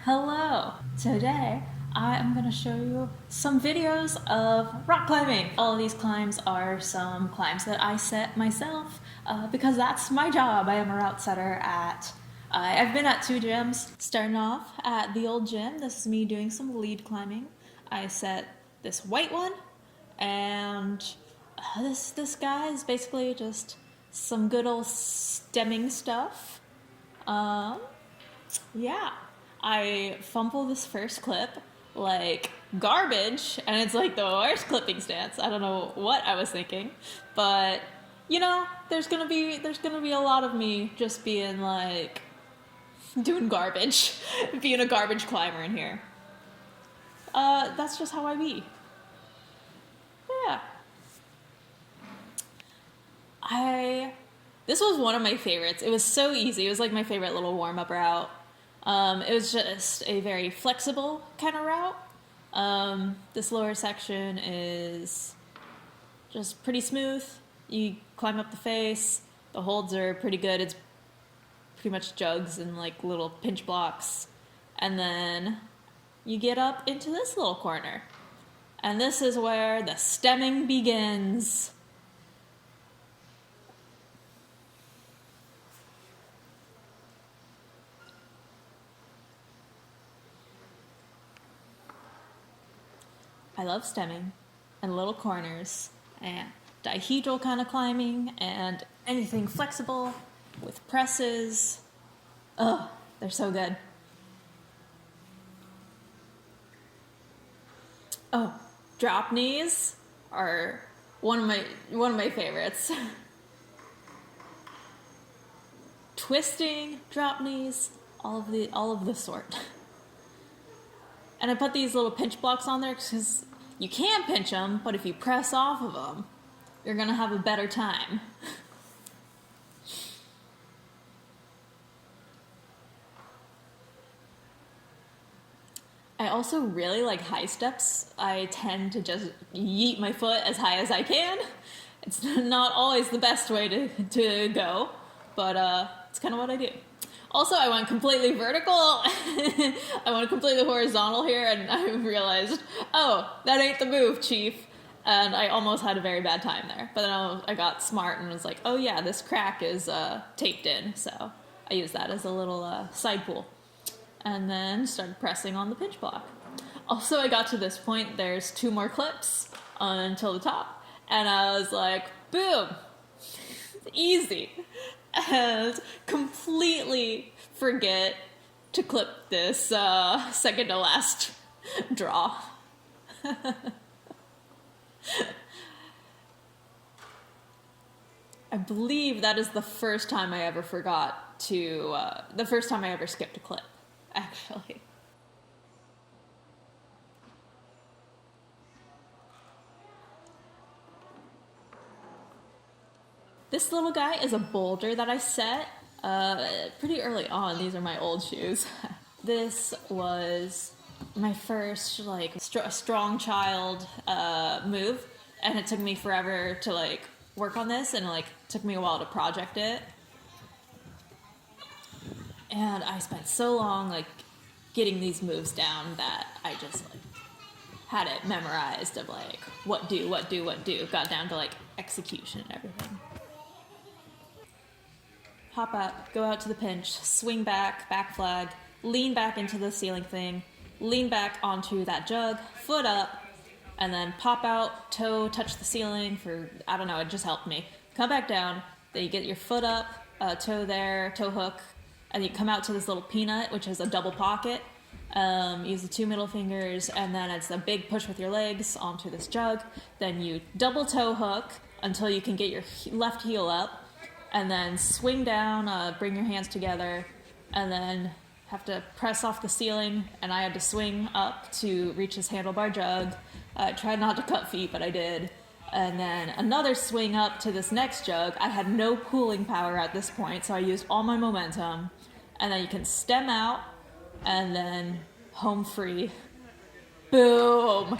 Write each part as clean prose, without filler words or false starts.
Hello! Today I am going to show you some videos of rock climbing. All of these climbs are some climbs that I set myself because that's my job. I am a route setter at I've been at two gyms. Starting off at the old gym, this is me doing some lead climbing. I set this white one, and this guy is basically just some good old stemming stuff. Um, yeah, I fumble this first clip like garbage, and it's like the worst clipping stance. I don't know what I was thinking, but there's gonna be a lot of me just being like doing garbage, being a garbage climber in here. That's just how I be. Yeah. I This was one of my favorites. It was so easy. It was like my favorite little warm up route. It was just a very flexible kind of route. This lower section is just pretty smooth. You climb up the face. The holds are pretty good. It's pretty much jugs and like little pinch blocks. And then you get up into this little corner. And this is where the stemming begins. I love stemming and little corners and dihedral kind of climbing and anything flexible with presses. Ugh, they're so good. Oh, drop knees are one of my favorites. Twisting drop knees, all of the sort. And I put these little pinch blocks on there because you can pinch them, but if you press off of them, you're going to have a better time. I also really like high steps. I tend to just yeet my foot as high as I can. It's not always the best way to go, but it's kind of what I do. Also, I went completely vertical. I went completely horizontal here, and I realized, oh, that ain't the move, chief. And I almost had a very bad time there. But then I got smart and was like, oh yeah, this crack is taped in. So I used that as a little side pull. And then started pressing on the pinch block. Also, I got to this point, there's two more clips until the top. And I was like, boom, easy. And completely forget to clip this second to last draw. I believe that is the first time I ever the first time I ever skipped a clip, actually. This little guy is a boulder that I set pretty early on. These are my old shoes. This was my first strong child move, and it took me forever to work on this, and took me a while to project it. And I spent so long getting these moves down that I just had it memorized of what do. Got down to execution and everything. Hop up, go out to the pinch, swing back, back flag, lean back into the ceiling thing, lean back onto that jug, foot up, and then pop out, toe touch the ceiling for, I don't know, it just helped me. Come back down, then you get your foot up, toe there, toe hook, and you come out to this little peanut, which is a double pocket. Use the two middle fingers, and then it's a big push with your legs onto this jug. Then you double toe hook until you can get your left heel up, and then swing down, bring your hands together, and then have to press off the ceiling, and I had to swing up to reach this handlebar jug. Tried not to cut feet, but I did. And then another swing up to this next jug. I had no pulling power at this point, so I used all my momentum. And then you can stem out, and then home free. Boom!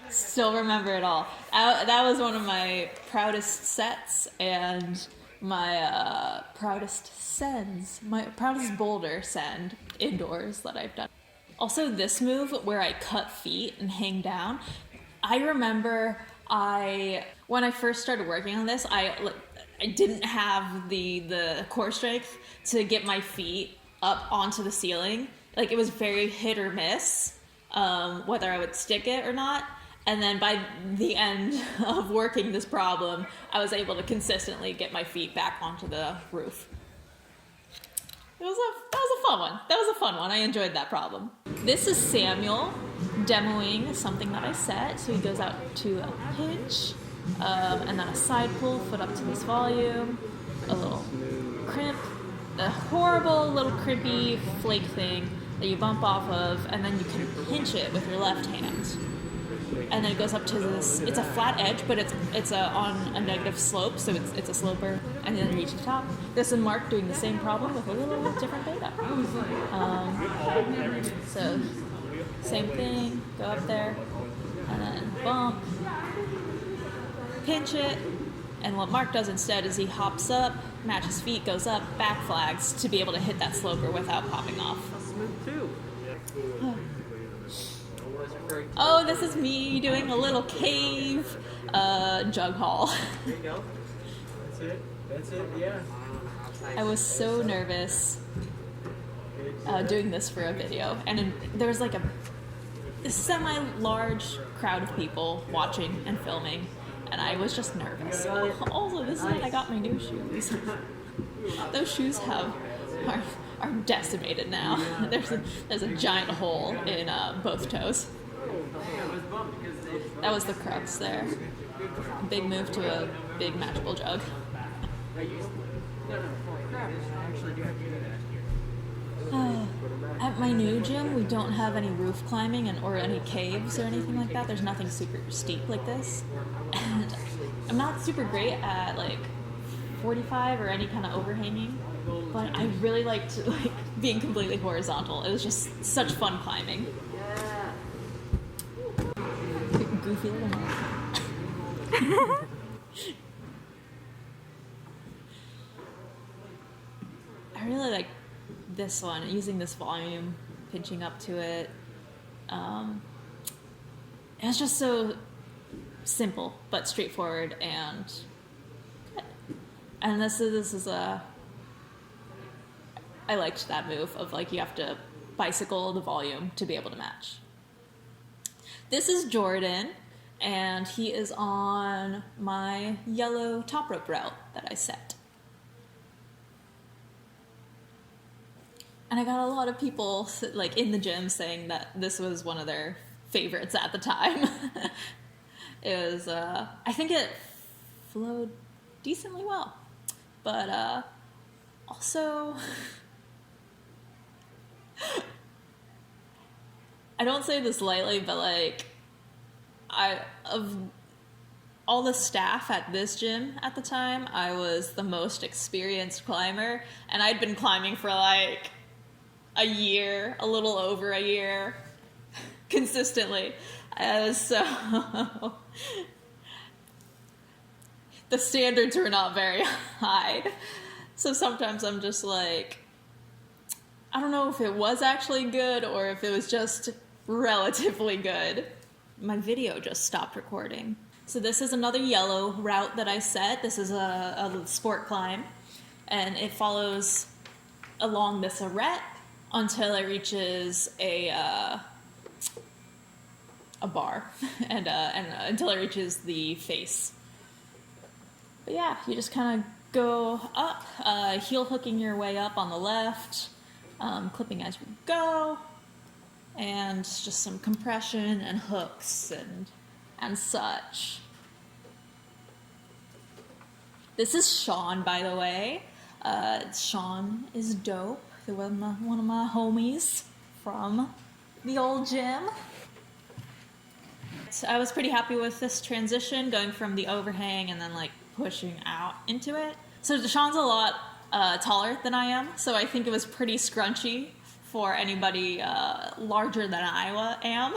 Still remember it all. That was one of my proudest sets, and my proudest sends, my proudest boulder send indoors that I've done. Also, this move where I cut feet and hang down, I remember when I first started working on this, I didn't have the core strength to get my feet up onto the ceiling. Like, it was very hit or miss, whether I would stick it or not. And then by the end of working this problem, I was able to consistently get my feet back onto the roof. That was a fun one. That was a fun one. I enjoyed that problem. This is Samuel demoing something that I set. So he goes out to a pinch, and then a side pull, foot up to this volume, a little crimp, a horrible little crimpy flake thing that you bump off of, and then you can pinch it with your left hand. And then it goes up to this, it's a flat edge, but it's on a negative slope, so it's a sloper, and then you reach the top. This is Mark doing the same problem with a little different beta. So, same thing, go up there, and then bump, pinch it, and what Mark does instead is he hops up, matches feet, goes up, back flags to be able to hit that sloper without popping off. Oh, this is me doing a little cave jug haul. There you go. That's it, yeah. I was so nervous doing this for a video, and there was like a semi-large crowd of people watching and filming, and I was just nervous. Also, this is when I got my new shoes. Those shoes are decimated now. There's a giant hole in both toes. That was the crux there. Big move to a big matchable jug. At my new gym, we don't have any roof climbing or any caves or anything like that. There's nothing super steep like this. And I'm not super great at like 45 or any kind of overhanging, but I really liked being completely horizontal. It was just such fun climbing. Goofy little Mark. I really like this one, using this volume, pinching up to it. It's just so simple but straightforward and good. And this is I liked that move of you have to bicycle the volume to be able to match. This is Jordan, and he is on my yellow top rope route that I set. And I got a lot of people in the gym saying that this was one of their favorites at the time. It was, I think it flowed decently well. But also, I don't say this lightly, but of all the staff at this gym at the time, I was the most experienced climber, and I'd been climbing for a year, a little over a year, consistently. So the standards were not very high. So sometimes I'm just I don't know if it was actually good or if it was just relatively good. My video just stopped recording. So this is another yellow route that I set. This is a sport climb, and it follows along this arête until it reaches a bar and until it reaches the face. But yeah, you just kind of go up, heel hooking your way up on the left, clipping as you go, and just some compression and hooks and such. This is Sean, by the way. Sean is dope. One of my homies from the old gym. So I was pretty happy with this transition, going from the overhang and then pushing out into it. So Sean's a lot taller than I am, so I think it was pretty scrunchy for anybody larger than I am.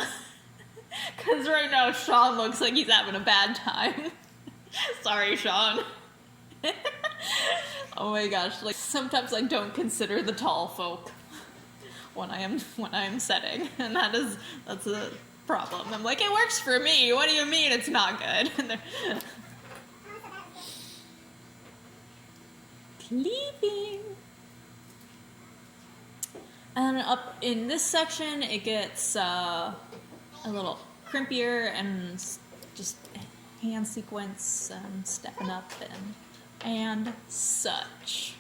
Because right now Sean looks like he's having a bad time. Sorry, Sean. Oh my gosh, sometimes I don't consider the tall folk when I am setting, and that's a problem. I'm like, it works for me. What do you mean it's not good? And they're sleeping. And up in this section, it gets a little crimpier and just hand sequence and stepping up and such.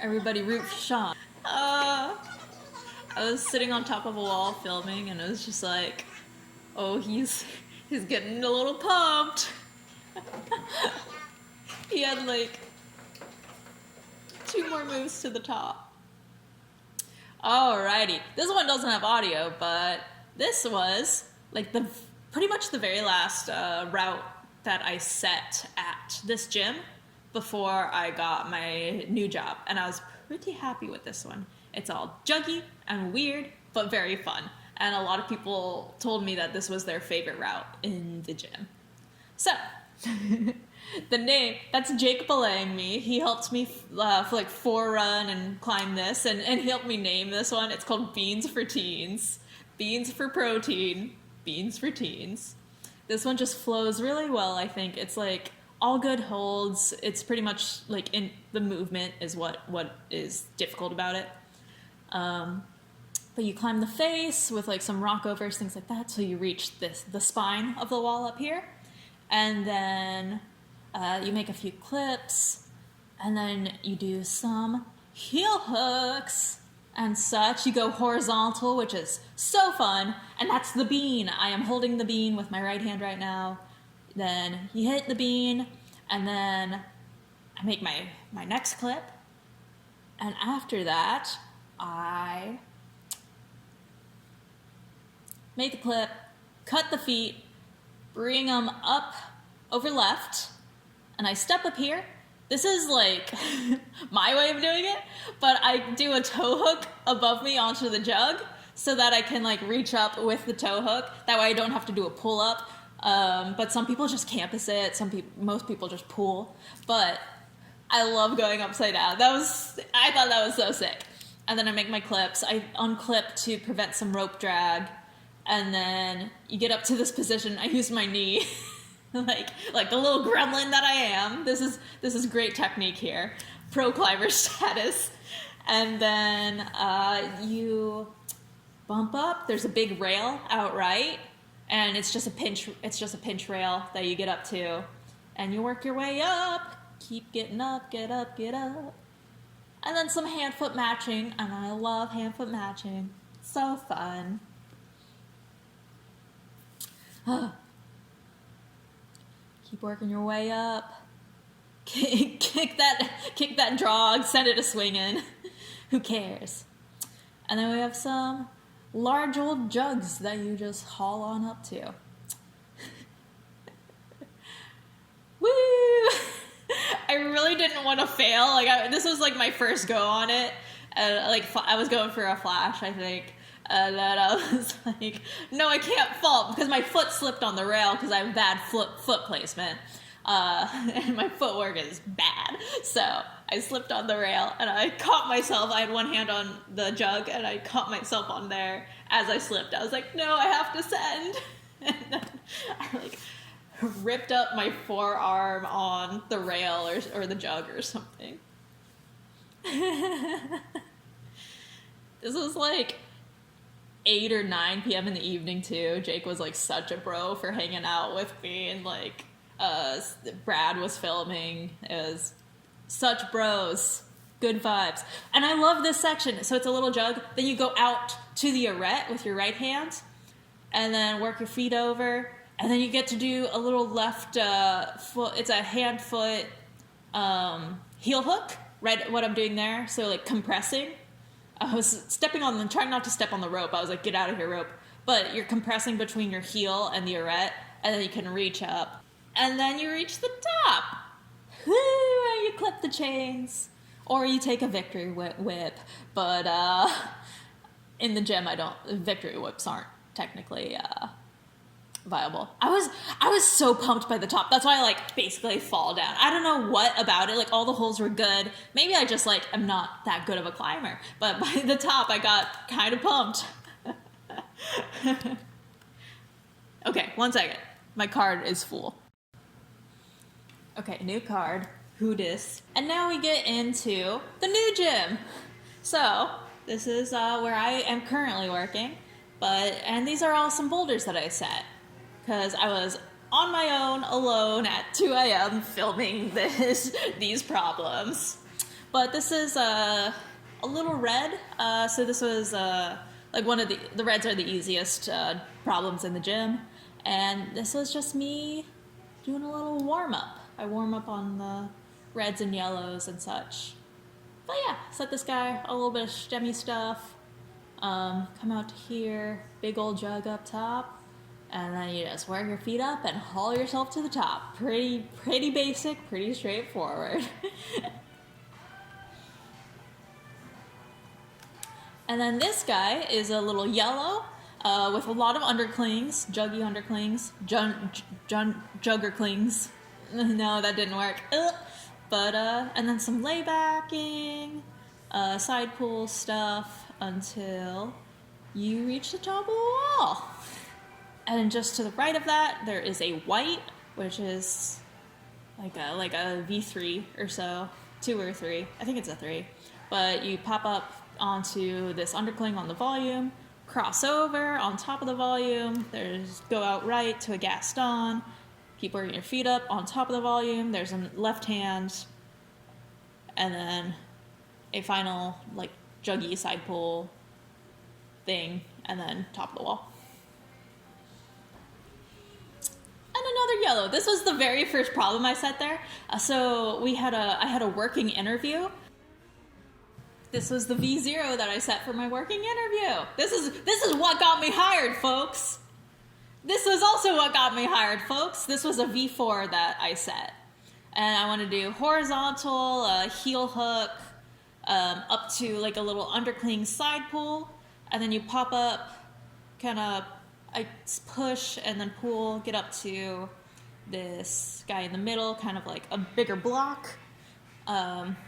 Everybody root for Sean. I was sitting on top of a wall filming, and it was just like, oh, he's getting a little pumped. He had like 2 more moves to the top. Alrighty, this one doesn't have audio, but this was like pretty much the very last route that I set at this gym before I got my new job, and I was pretty happy with this one. It's all juggy and weird, but very fun. And a lot of people told me that this was their favorite route in the gym. So, the name, that's Jake belaying me. He helped me forerun and climb this, and he helped me name this one. It's called Beans for Teens. Beans for protein, beans for teens. This one just flows really well, I think. It's like all good holds. It's pretty much like in the movement is what is difficult about it. But you climb the face with like some rock overs, things like that, so you reach the spine of the wall up here. And then you make a few clips, and then you do some heel hooks and such. You go horizontal, which is so fun, and that's the bean. I am holding the bean with my right hand right now. Then you hit the bean, and then I make my next clip, and after that, I make the clip, cut the feet, bring them up over left, and I step up here. This is like my way of doing it, but I do a toe hook above me onto the jug so that I can like reach up with the toe hook. That way I don't have to do a pull up. But some people just campus it. Most people just pull. But I love going upside down. I thought that was so sick. And then I make my clips. I unclip to prevent some rope drag. And then you get up to this position. I use my knee, like the little gremlin that I am. This is great technique here, pro climber status. And then you bump up. There's a big rail out right, and it's just a pinch rail that you get up to, and you work your way up. Keep getting up, get up, get up. And then some hand foot matching, and I love hand foot matching. So fun. Keep working your way up. Kick that drog, send it a swinging. Who cares? And then we have some large old jugs that you just haul on up to. Woo! I really didn't want to fail. This was like my first go on it. I was going for a flash, I think. And then I was like, no, I can't fall because my foot slipped on the rail because I have bad foot placement. And my footwork is bad. So I slipped on the rail and I caught myself. I had one hand on the jug and I caught myself on there as I slipped. I was like, no, I have to send. And then I ripped up my forearm on the rail or the jug or something. This was 8 or 9 p.m. in the evening too. Jake was such a bro for hanging out with me, and Brad was filming. It was such bros. Good vibes. And I love this section. So it's a little jug. Then you go out to the arete with your right hand and then work your feet over. And then you get to do a little left foot. It's a hand foot heel hook, right? What I'm doing there. So compressing. I was trying not to step on the rope. I was like, get out of here, rope. But you're compressing between your heel and the arete, and then you can reach up. And then you reach the top. Woo! And you clip the chains. Or you take a victory whip. But in the gym, victory whips aren't technically viable. I was so pumped by the top. That's why I like basically fall down. I don't know what about it. Like all the holes were good. Maybe I just like am not that good of a climber. But by the top, I got kind of pumped. Okay, 1 second. My card is full. Okay, new card. Who dis? And now we get into the new gym. So this is where I am currently working. And these are all some boulders that I set. Because I was on my own, alone, at 2 a.m. filming these problems. But this is a little red. So this was like one of the reds are the easiest problems in the gym. And this was just me doing a little warm-up. I warm up on the reds and yellows and such. But yeah, set this guy, a little bit of stemmy stuff. Come out to here, big old jug up top. And then you just work your feet up and haul yourself to the top. Pretty basic, pretty straightforward. And then this guy is a little yellow with a lot of underclings, juggy underclings, juggerclings. No, that didn't work. And then some laybacking, side pull stuff until you reach the top of the wall. And just to the right of that, there is a white, which is like a V3 or so, 2 or 3. I think it's a 3. But you pop up onto this undercling on the volume, cross over on top of the volume, go out right to a Gaston, keep working your feet up on top of the volume, there's a left hand, and then a final like juggy side pull thing, and then top of the wall. And another yellow. This was the very first problem I set there. So I had a working interview. This was the V0 that I set for my working interview. This is what got me hired, folks. This was also what got me hired, folks. This was a V4 that I set. And I want to do horizontal, heel hook, up to like a little undercling side pull. And then you pop up, I push and then pull, get up to this guy in the middle, kind of like a bigger block.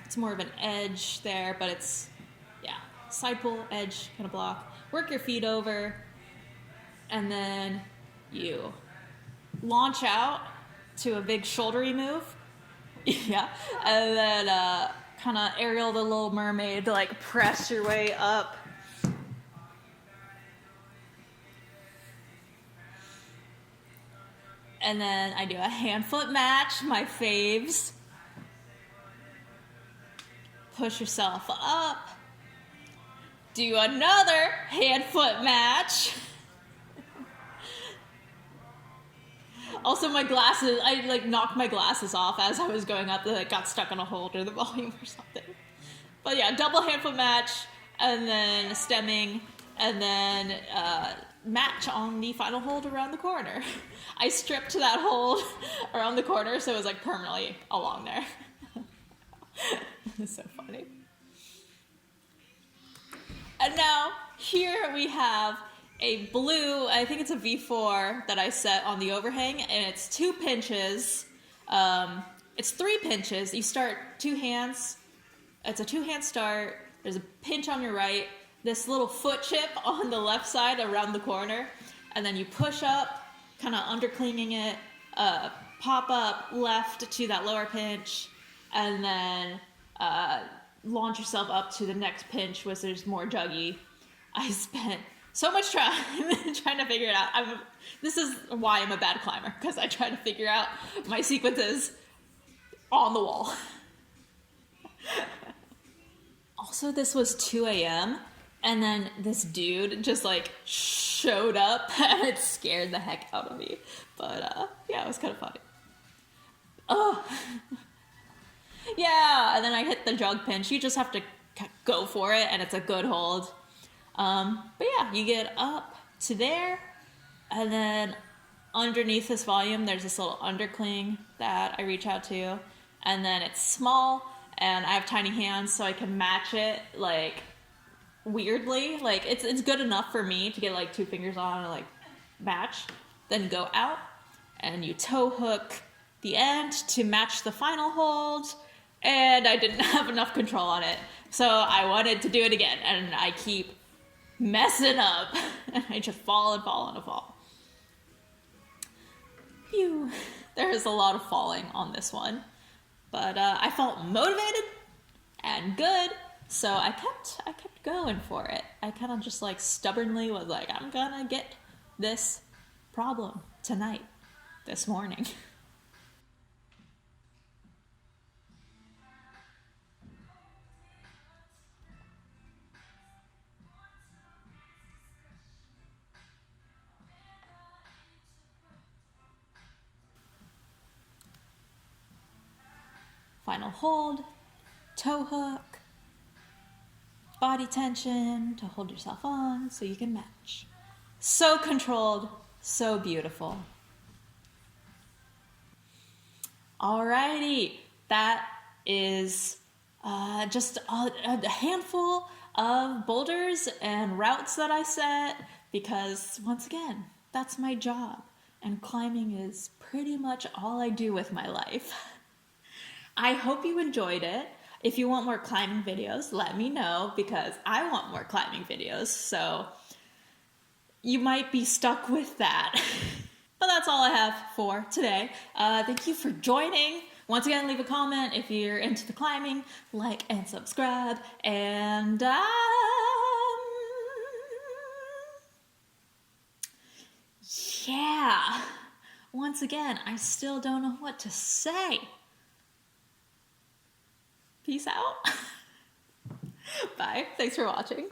It's more of an edge there, but it's, side pull, edge kind of block. Work your feet over, and then you launch out to a big shouldery move. Yeah, and then kind of aerial the Little Mermaid to like press your way up. And then I do a hand-foot match, my faves. Push yourself up. Do another hand-foot match. Also, my glasses, I like knocked my glasses off as I was going up. They like, got stuck on a hole or the volume or something. But yeah, double hand-foot match, and then stemming, and then match on the final hold around the corner. I stripped that hold around the corner, so it was like permanently along there. It's so funny. And now here we have a blue, I think it's a V4 that I set on the overhang, and it's 2 pinches. It's 3 pinches. You start 2 hands. It's a 2-hand start. There's a pinch on your right, this little foot chip on the left side around the corner, and then you push up, kind of underclinging it, pop up left to that lower pinch, and then launch yourself up to the next pinch, which is more juggy. I spent so much time trying to figure it out. This is why I'm a bad climber, because I try to figure out my sequences on the wall. Also, this was 2 a.m., and then this dude just like showed up, and it scared the heck out of me. But yeah, it was kind of funny. Oh. Yeah, and then I hit the jug pinch. You just have to go for it, and it's a good hold. But yeah, you get up to there, and then underneath this volume, there's this little undercling that I reach out to, and then it's small, and I have tiny hands, so I can match it like weirdly. Like, it's good enough for me to get like 2 fingers on and like match, then go out and you toe hook the end to match the final hold, and I didn't have enough control on it, so I wanted to do it again, and I keep messing up and I just fall and fall and fall. Phew. There is a lot of falling on this one, but I felt motivated and good, so I kept going for it. I kind of just like stubbornly was like, I'm gonna get this problem tonight, this morning. Final hold, toe hook, body tension to hold yourself on so you can match. So controlled, so beautiful. Alrighty, that is just a handful of boulders and routes that I set, because once again, that's my job, and climbing is pretty much all I do with my life. I hope you enjoyed it. If you want more climbing videos, let me know, because I want more climbing videos, so you might be stuck with that. But that's all I have for today. Thank you for joining. Once again, leave a comment if you're into the climbing, like and subscribe, and yeah. Once again, I still don't know what to say. Peace out. Bye. Thanks for watching.